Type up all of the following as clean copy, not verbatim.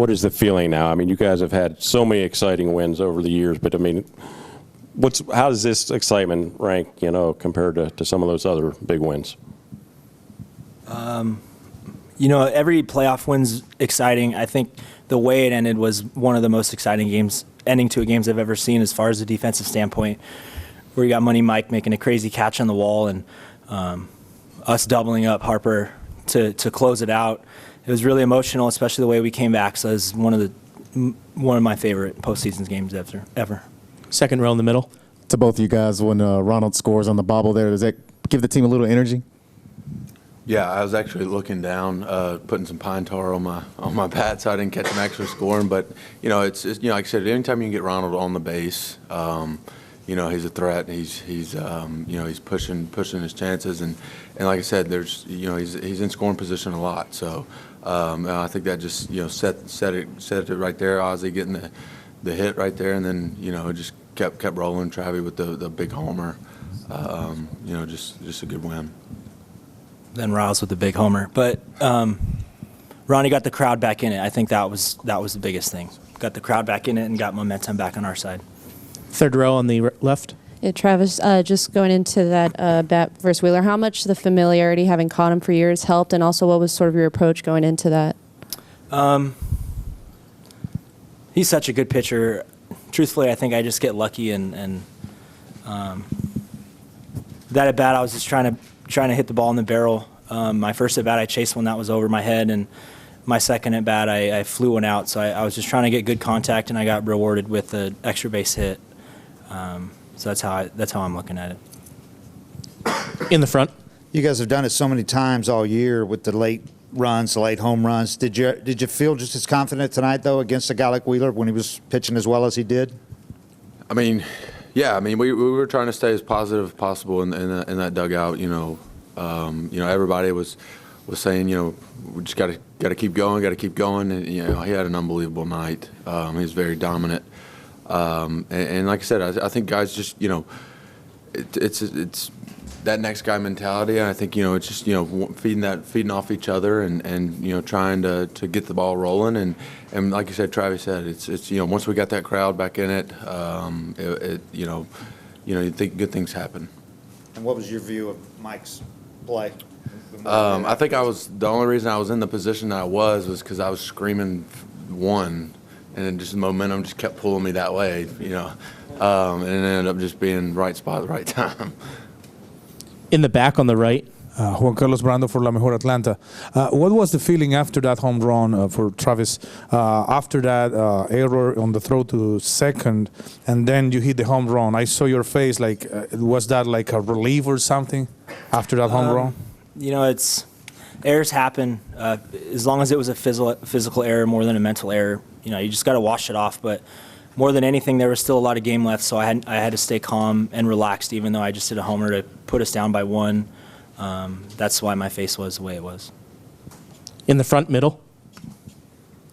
what is the feeling now? I mean, you guys have had so many exciting wins over the years, but I mean, how does this excitement rank, compared to some of those other big wins? Every playoff win's exciting. I think the way it ended was one of the most exciting ending to a games I've ever seen as far as the defensive standpoint, where you got Money Mike making a crazy catch on the wall and us doubling up Harper to close it out. It was really emotional, especially the way we came back. So it was one of my favorite postseason games ever. Second row in the middle. To both of you guys, when Ronald scores on the bobble there, does that give the team a little energy? Yeah, I was actually looking down, putting some pine tar on my bat, so I didn't catch him actually scoring. But it's like I said, anytime you can get Ronald on the base, he's a threat. He's pushing his chances, and like I said, he's in scoring position a lot. So I think that just set it right there. Ozzie getting the hit right there, and then it just kept rolling. Travie with the big homer. Just a good win. Then Riles with the big homer. But Ronnie got the crowd back in it. I think that was the biggest thing. Got the crowd back in it and got momentum back on our side. Third row on the left. Yeah, Travis, just going into that bat versus Wheeler, how much the familiarity, having caught him for years, helped, and also what was sort of your approach going into that? He's such a good pitcher. Truthfully, I think I just get lucky, and that at bat I was just trying to hit the ball in the barrel. My first at bat I chased one that was over my head, and my second at bat I flew one out. So I was just trying to get good contact, and I got rewarded with an extra base hit. So that's how I'm looking at it. In the front. You guys have done it so many times all year with the late runs, the late home runs. Did you feel just as confident tonight though against a guy like Wheeler when he was pitching as well as he did? I mean, yeah. I mean, we were trying to stay as positive as possible in that dugout. Everybody was saying, we just got to keep going, and he had an unbelievable night. He was very dominant, and like I said, I think guys just it's that next guy mentality, and I think it's just feeding off each other and trying to get the ball rolling, and like you said, Travis said, it's once we got that crowd back in it, you think good things happen. And what was your view of Mike's play? I think the only reason I was in the position I was because I was screaming one, and then just the momentum just kept pulling me that way, and it ended up just being right spot at the right time. In the back on the right. Juan Carlos Brando for La Mejor Atlanta. What was the feeling after that home run for Travis? After that error on the throw to second, and then you hit the home run. I saw your face. Was that like a relief or something after that home run? Errors happen. As long as it was a physical error more than a mental error, you just got to wash it off. But more than anything, there was still a lot of game left, so I had to stay calm and relaxed, even though I just hit a homer to put us down by one. That's why my face was the way it was. In the front middle.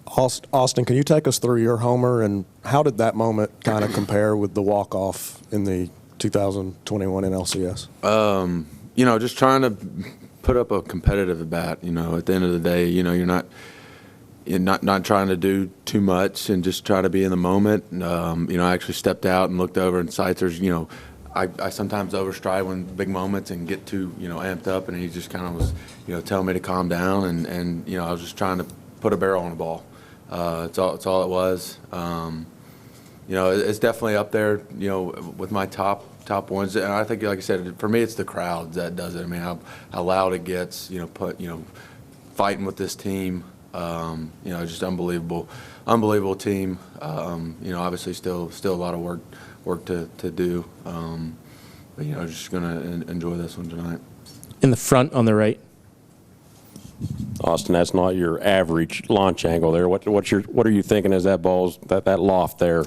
Austin, can you take us through your homer, and how did that moment kind of compare with the walk-off in the 2021 NLCS? Just trying to put up a competitive at bat. At the end of the day, you're not trying to do too much and just try to be in the moment. I actually stepped out and looked over, and Seitzer's, I sometimes overstride when big moments and get too, amped up, and he just kind of was, telling me to calm down, and I was just trying to put a barrel on the ball. It's all it was. It's definitely up there, with my top ones. And I think, like I said, for me, it's the crowd that does it. I mean, how loud it gets, fighting with this team. Just unbelievable team. Obviously still a lot of work to do. But just gonna enjoy this one tonight. In the front on the right. Austin, that's not your average launch angle there. What are you thinking as that ball's that loft there,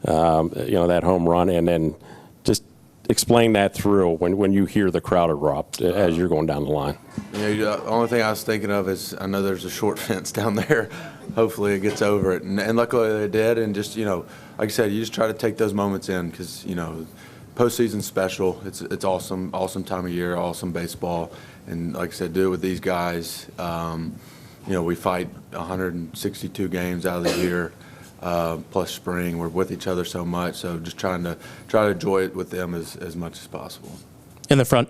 that home run, and then just explain that through when you hear the crowd erupt as you're going down the line. The only thing I was thinking of is I know there's a short fence down there. Hopefully it gets over it, and luckily they did. And just like I said, you just try to take those moments in because postseason's special. It's awesome time of year, awesome baseball, and like I said, do it with these guys. we fight 162 games out of the year, plus spring. We're with each other so much, so just try to enjoy it with them as much as possible. In the front.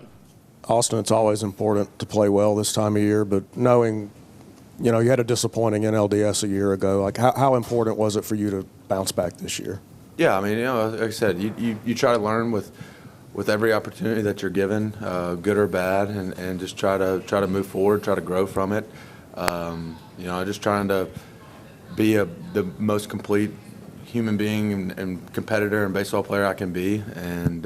Austin, it's always important to play well this time of year, but knowing, you had a disappointing NLDS a year ago, like how important was it for you to bounce back this year? Yeah, I mean, like I said, you try to learn with every opportunity that you're given, good or bad, and just try to move forward, try to grow from it. Just trying to be the most complete human being and competitor and baseball player I can be, and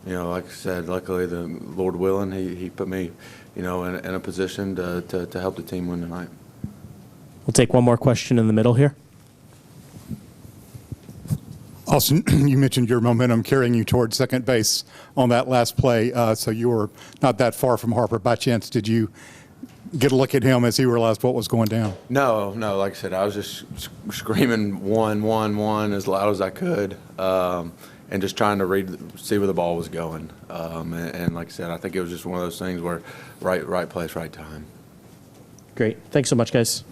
like I said, luckily the Lord willing, he put me, in a position to help the team win tonight. We'll take one more question in the middle here. Austin, you mentioned your momentum carrying you towards second base on that last play, so you were not that far from Harper. By chance, did you get a look at him as he realized what was going down? No. Like I said, I was just screaming 1-1-1 as loud as I could, and just trying to see where the ball was going. And like I said, I think it was just one of those things where right place, right time. Great. Thanks so much, guys.